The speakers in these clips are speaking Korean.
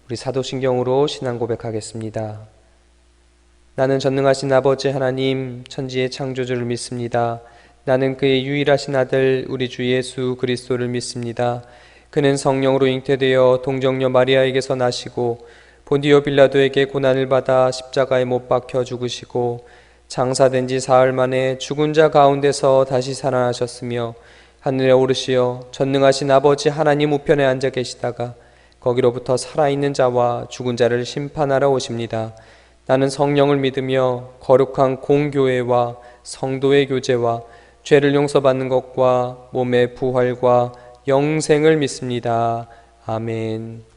우리 사도신경으로 신앙 고백하겠습니다. 나는 전능하신 아버지 하나님 천지의 창조주를 믿습니다. 나는 그의 유일하신 아들 우리 주 예수 그리스도를 믿습니다. 그는 성령으로 잉태되어 동정녀 마리아에게서 나시고 본디오 빌라도에게 고난을 받아 십자가에 못 박혀 죽으시고 장사된 지 사흘 만에 죽은 자 가운데서 다시 살아나셨으며 하늘에 오르시어 전능하신 아버지 하나님 우편에 앉아 계시다가 거기로부터 살아있는 자와 죽은 자를 심판하러 오십니다. 나는 성령을 믿으며 거룩한 공교회와 성도의 교제와 죄를 용서받는 것과 몸의 부활과 영생을 믿습니다. 아멘.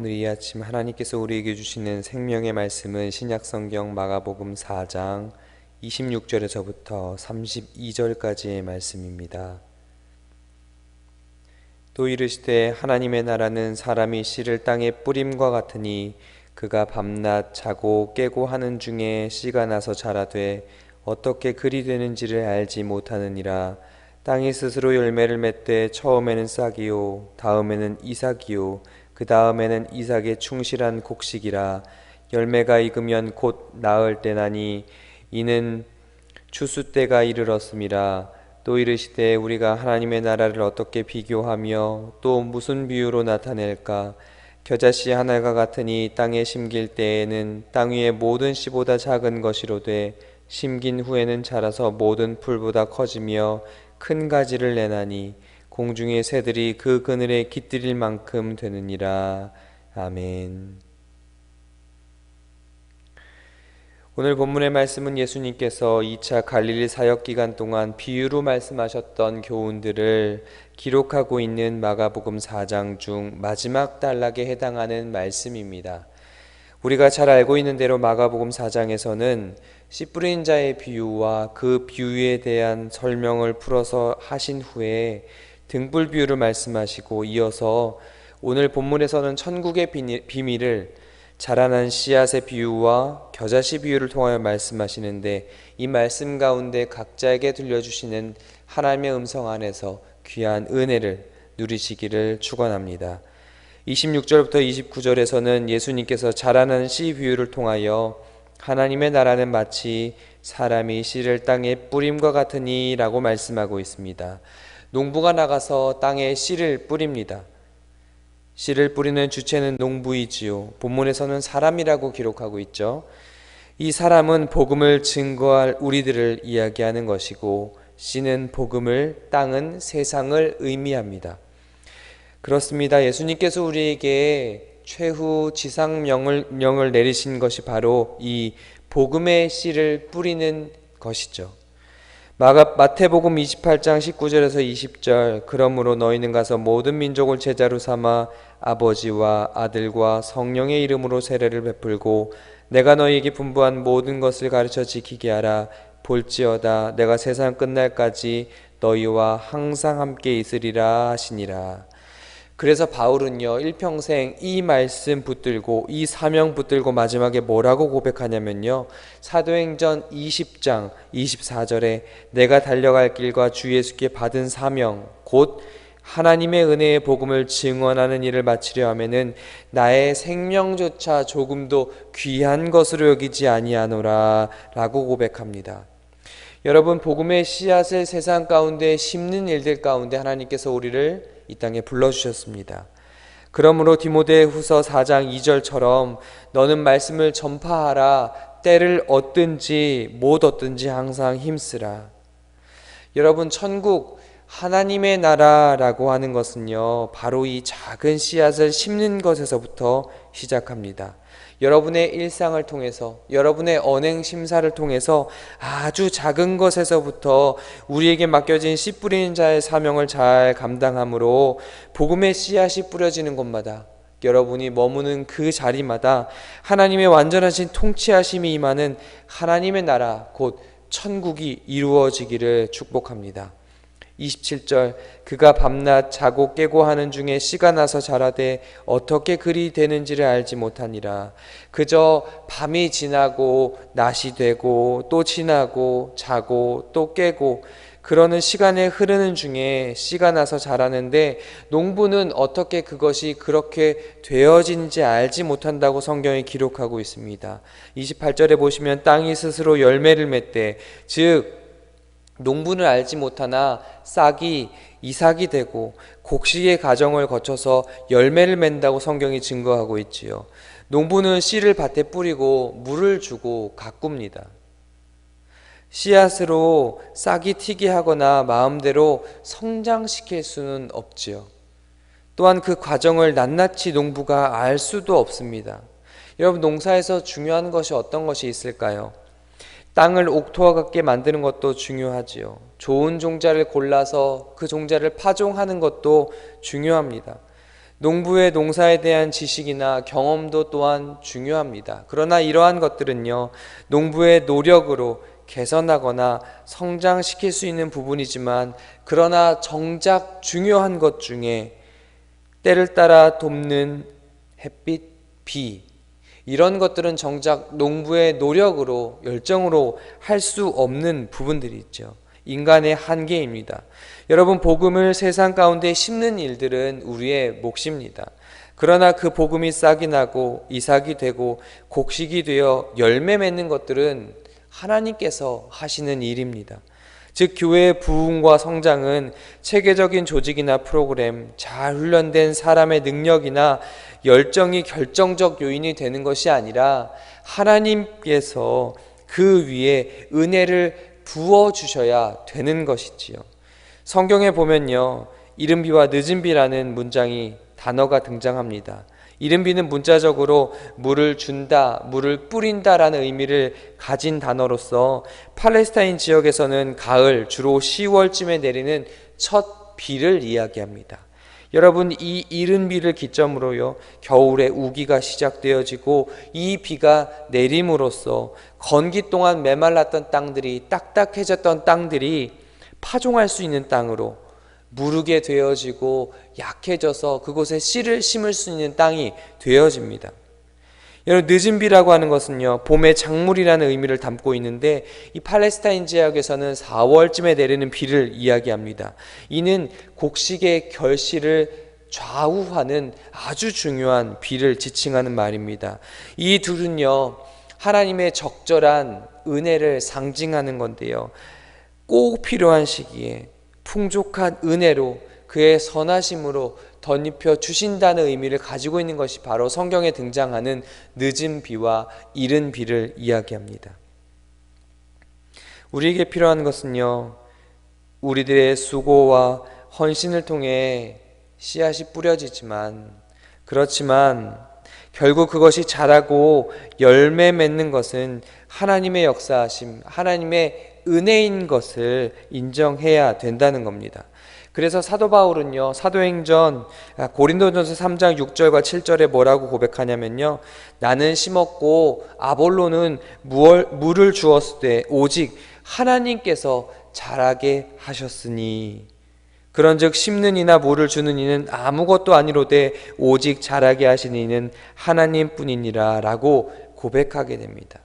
오늘 이 아침 하나님께서 우리에게 주시는 생명의 말씀은 신약성경 마가복음 4장 26절에서부터 32절까지의 말씀입니다. 또 이르시되 하나님의 나라는 사람이 씨를 땅에 뿌림과 같으니 그가 밤낮 자고 깨고 하는 중에 씨가 나서 자라되 어떻게 그리 되는지를 알지 못하느니라. 땅이 스스로 열매를 맺되 처음에는 싹이요 다음에는 이삭이요 그 다음에는 이삭의 충실한 곡식이라. 열매가 익으면 곧 나을 때나니 이는 추수 때가 이르렀음이라. 또 이르시되 우리가 하나님의 나라를 어떻게 비교하며 또 무슨 비유로 나타낼까. 겨자씨 하나가 같으니 땅에 심길 때에는 땅 위의 모든 씨보다 작은 것이로되 심긴 후에는 자라서 모든 풀보다 커지며 큰 가지를 내나니 공중의 새들이 그 그늘에 깃들일 만큼 되느니라. 아멘. 오늘 본문의 말씀은 예수님께서 2차 갈릴리 사역 기간 동안 비유로 말씀하셨던 교훈들을 기록하고 있는 마가복음 4장 중 마지막 단락에 해당하는 말씀입니다. 우리가 잘 알고 있는 대로 마가복음 4장에서는 씨 뿌린 자의 비유와 그 비유에 대한 설명을 풀어서 하신 후에 등불 비유를 말씀하시고 이어서 오늘 본문에서는 천국의 비밀을 자라난 씨앗의 비유와 겨자씨 비유를 통하여 말씀하시는데, 이 말씀 가운데 각자에게 들려주시는 하나님의 음성 안에서 귀한 은혜를 누리시기를 축원합니다. 26절부터 29절에서는 예수님께서 자라는 씨 비유를 통하여 하나님의 나라는 마치 사람이 씨를 땅에 뿌림과 같으니 라고 말씀하고 있습니다. 농부가 나가서 땅에 씨를 뿌립니다. 씨를 뿌리는 주체는 농부이지요. 본문에서는 사람이라고 기록하고 있죠. 이 사람은 복음을 증거할 우리들을 이야기하는 것이고, 씨는 복음을, 땅은 세상을 의미합니다. 그렇습니다. 예수님께서 우리에게 최후 지상명을 내리신 것이 바로 이 복음의 씨를 뿌리는 것이죠. 마태복음 28장 19절에서 20절, 그러므로 너희는 가서 모든 민족을 제자로 삼아 아버지와 아들과 성령의 이름으로 세례를 베풀고 내가 너희에게 분부한 모든 것을 가르쳐 지키게 하라. 볼지어다 내가 세상 끝날까지 너희와 항상 함께 있으리라 하시니라. 그래서 바울은요, 일평생 이 말씀 붙들고 이 사명 붙들고 마지막에 뭐라고 고백하냐면요, 사도행전 20장 24절에 내가 달려갈 길과 주 예수께 받은 사명 곧 하나님의 은혜의 복음을 증언하는 일을 마치려 하면은 나의 생명조차 조금도 귀한 것으로 여기지 아니하노라 라고 고백합니다. 여러분, 복음의 씨앗을 세상 가운데 심는 일들 가운데 하나님께서 우리를 이 땅에 불러주셨습니다. 그러므로 디모데후서 4장 2절처럼 너는 말씀을 전파하라. 때를 얻든지 못 얻든지 항상 힘쓰라. 여러분, 천국 하나님의 나라라고 하는 것은요, 바로 이 작은 씨앗을 심는 것에서부터 시작합니다. 여러분의 일상을 통해서, 여러분의 언행 심사를 통해서 아주 작은 것에서부터 우리에게 맡겨진 씨 뿌리는 자의 사명을 잘 감당함으로 복음의 씨앗이 뿌려지는 곳마다, 여러분이 머무는 그 자리마다 하나님의 완전하신 통치하심이 임하는 하나님의 나라 곧 천국이 이루어지기를 축복합니다. 27절, 그가 밤낮 자고 깨고 하는 중에 씨가 나서 자라되 어떻게 그리 되는지를 알지 못하니라. 그저 밤이 지나고 낮이 되고 또 지나고 자고 또 깨고 그러는 시간에 흐르는 중에 씨가 나서 자라는데 농부는 어떻게 그것이 그렇게 되어진지 알지 못한다고 성경이 기록하고 있습니다. 28절에 보시면 땅이 스스로 열매를 맺되, 즉 농부는 알지 못하나 싹이 이삭이 되고 곡식의 과정을 거쳐서 열매를 맺는다고 성경이 증거하고 있지요. 농부는 씨를 밭에 뿌리고 물을 주고 가꿉니다. 씨앗으로 싹이 튀게 하거나 마음대로 성장시킬 수는 없지요. 또한 그 과정을 낱낱이 농부가 알 수도 없습니다. 여러분, 농사에서 중요한 것이 어떤 것이 있을까요? 땅을 옥토와 같게 만드는 것도 중요하지요. 좋은 종자를 골라서 그 종자를 파종하는 것도 중요합니다. 농부의 농사에 대한 지식이나 경험도 또한 중요합니다. 그러나 이러한 것들은요, 농부의 노력으로 개선하거나 성장시킬 수 있는 부분이지만, 그러나 정작 중요한 것 중에 때를 따라 돕는 햇빛, 비, 이런 것들은 정작 농부의 노력으로 열정으로 할 수 없는 부분들이 있죠. 인간의 한계입니다. 여러분, 복음을 세상 가운데 심는 일들은 우리의 몫입니다. 그러나 그 복음이 싹이 나고 이삭이 되고 곡식이 되어 열매 맺는 것들은 하나님께서 하시는 일입니다. 즉, 교회의 부흥과 성장은 체계적인 조직이나 프로그램, 잘 훈련된 사람의 능력이나 열정이 결정적 요인이 되는 것이 아니라 하나님께서 그 위에 은혜를 부어주셔야 되는 것이지요. 성경에 보면요, 이른비와 늦은비라는 단어가 등장합니다. 이른비는 문자적으로 물을 준다, 물을 뿌린다라는 의미를 가진 단어로서 팔레스타인 지역에서는 가을, 주로 10월쯤에 내리는 첫 비를 이야기합니다. 여러분, 이 이른 비를 기점으로요, 겨울에 우기가 시작되어지고 이 비가 내림으로써 건기 동안 메말랐던 땅들이, 딱딱해졌던 땅들이 파종할 수 있는 땅으로, 무르게 되어지고 약해져서 그곳에 씨를 심을 수 있는 땅이 되어집니다. 여러분, 늦은 비라고 하는 것은요, 봄의 작물이라는 의미를 담고 있는데, 이 팔레스타인 지역에서는 4월쯤에 내리는 비를 이야기합니다. 이는 곡식의 결실을 좌우하는 아주 중요한 비를 지칭하는 말입니다. 이 둘은요, 하나님의 적절한 은혜를 상징하는 건데요, 꼭 필요한 시기에 풍족한 은혜로 그의 선하심으로 덧입혀 주신다는 의미를 가지고 있는 것이 바로 성경에 등장하는 늦은 비와 이른 비를 이야기합니다. 우리에게 필요한 것은요, 우리들의 수고와 헌신을 통해 씨앗이 뿌려지지만, 그렇지만 결국 그것이 자라고 열매 맺는 것은 하나님의 역사하심, 하나님의 은혜인 것을 인정해야 된다는 겁니다. 그래서 사도 바울은요, 사도행전 고린도전서 3장 6절과 7절에 뭐라고 고백하냐면요, 나는 심었고 아볼로는 물을 주었을 때 오직 하나님께서 자라게 하셨으니, 그런즉 심는 이나 물을 주는 이는 아무것도 아니로되 오직 자라게 하시는 이는 하나님뿐이니라 라고 고백하게 됩니다.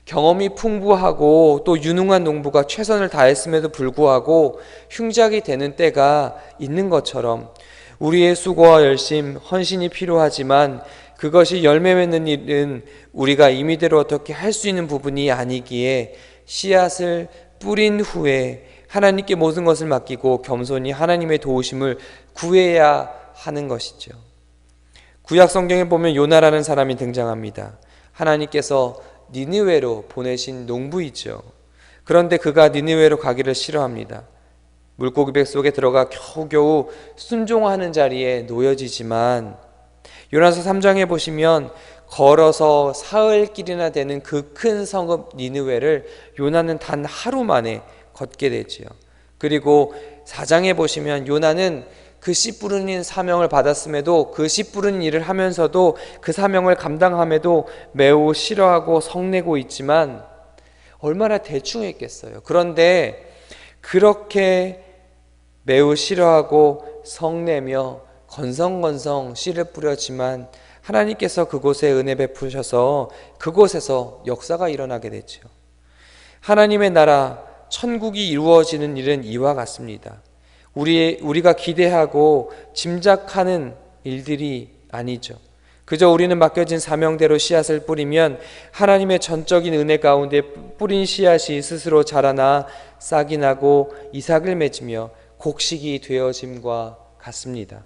경험이 풍부하고 또 유능한 농부가 최선을 다했음에도 불구하고 흉작이 되는 때가 있는 것처럼, 우리의 수고와 열심, 헌신이 필요하지만 그것이 열매 맺는 일은 우리가 임의대로 어떻게 할 수 있는 부분이 아니기에 씨앗을 뿌린 후에 하나님께 모든 것을 맡기고 겸손히 하나님의 도우심을 구해야 하는 것이죠. 구약 성경에 보면 요나라는 사람이 등장합니다. 하나님께서 니느웨로 보내신 농부이죠. 그런데 그가 니느웨로 가기를 싫어합니다. 물고기 배 속에 들어가 겨우겨우 순종하는 자리에 놓여지지만, 요나서 3장에 보시면 걸어서 사흘길이나 되는 그 큰 성읍 니느웨를 요나는 단 하루 만에 걷게 되지요. 그리고 4장에 보시면 요나는 그 씨 뿌리는 사명을 받았음에도, 그 씨 뿌리는 일을 하면서도 그 사명을 감당함에도 매우 싫어하고 성내고 있지만 얼마나 대충했겠어요. 그런데 그렇게 매우 싫어하고 성내며 건성건성 씨를 뿌렸지만 하나님께서 그곳에 은혜 베푸셔서 그곳에서 역사가 일어나게 됐죠. 하나님의 나라 천국이 이루어지는 일은 이와 같습니다. 우리가 기대하고 짐작하는 일들이 아니죠. 그저 우리는 맡겨진 사명대로 씨앗을 뿌리면 하나님의 전적인 은혜 가운데 뿌린 씨앗이 스스로 자라나 싹이 나고 이삭을 맺으며 곡식이 되어짐과 같습니다.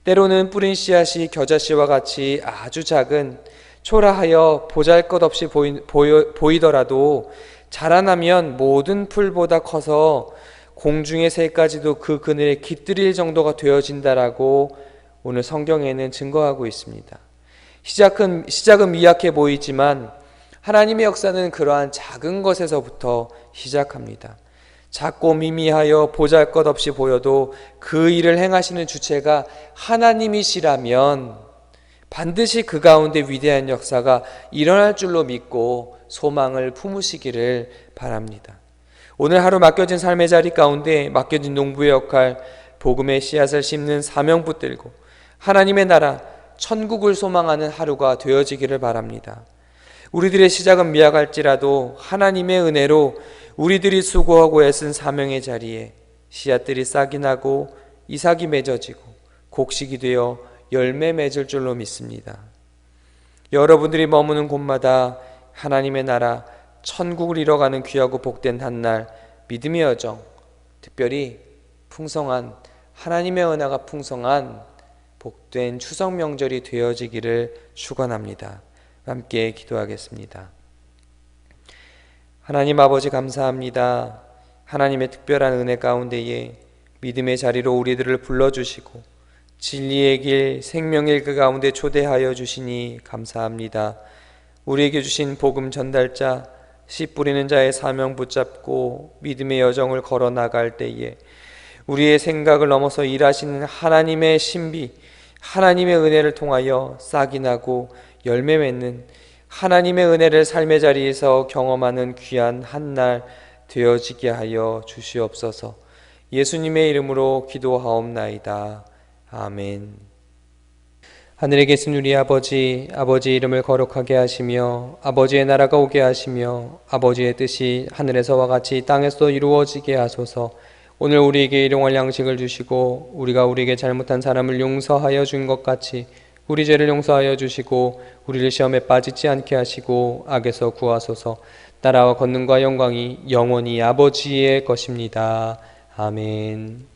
때로는 뿌린 씨앗이 겨자씨와 같이 아주 작은, 초라하여 보잘것없이 보이더라도 자라나면 모든 풀보다 커서 공중의 새까지도 그 그늘에 깃들일 정도가 되어진다라고 오늘 성경에는 증거하고 있습니다. 시작은 미약해 보이지만 하나님의 역사는 그러한 작은 것에서부터 시작합니다. 작고 미미하여 보잘것없이 보여도 그 일을 행하시는 주체가 하나님이시라면 반드시 그 가운데 위대한 역사가 일어날 줄로 믿고 소망을 품으시기를 바랍니다. 오늘 하루 맡겨진 삶의 자리 가운데 맡겨진 농부의 역할, 복음의 씨앗을 심는 사명 붙들고 하나님의 나라, 천국을 소망하는 하루가 되어지기를 바랍니다. 우리들의 시작은 미약할지라도 하나님의 은혜로 우리들이 수고하고 애쓴 사명의 자리에 씨앗들이 싹이 나고 이삭이 맺어지고 곡식이 되어 열매 맺을 줄로 믿습니다. 여러분들이 머무는 곳마다 하나님의 나라, 천국을 이뤄가는 귀하고 복된 한날, 믿음의 여정, 특별히 풍성한 하나님의 은혜가 풍성한 복된 추석 명절이 되어지기를 축원합니다. 함께 기도하겠습니다. 하나님 아버지 감사합니다. 하나님의 특별한 은혜 가운데에 믿음의 자리로 우리들을 불러주시고 진리의 길, 생명의 그 가운데 초대하여 주시니 감사합니다. 우리에게 주신 복음 전달자, 씨 뿌리는 자의 사명 붙잡고 믿음의 여정을 걸어 나갈 때에 우리의 생각을 넘어서 일하시는 하나님의 신비, 하나님의 은혜를 통하여 싹이 나고 열매 맺는 하나님의 은혜를 삶의 자리에서 경험하는 귀한 한날 되어지게 하여 주시옵소서. 예수님의 이름으로 기도하옵나이다. 아멘. 하늘에 계신 우리 아버지, 아버지의 이름을 거룩하게 하시며 아버지의 나라가 오게 하시며 아버지의 뜻이 하늘에서와 같이 땅에서 이루어지게 하소서. 오늘 우리에게 일용할 양식을 주시고 우리가 우리에게 잘못한 사람을 용서하여 준 것 같이 우리 죄를 용서하여 주시고 우리를 시험에 빠지지 않게 하시고 악에서 구하소서. 나라와 권능과 영광이 영원히 아버지의 것입니다. 아멘.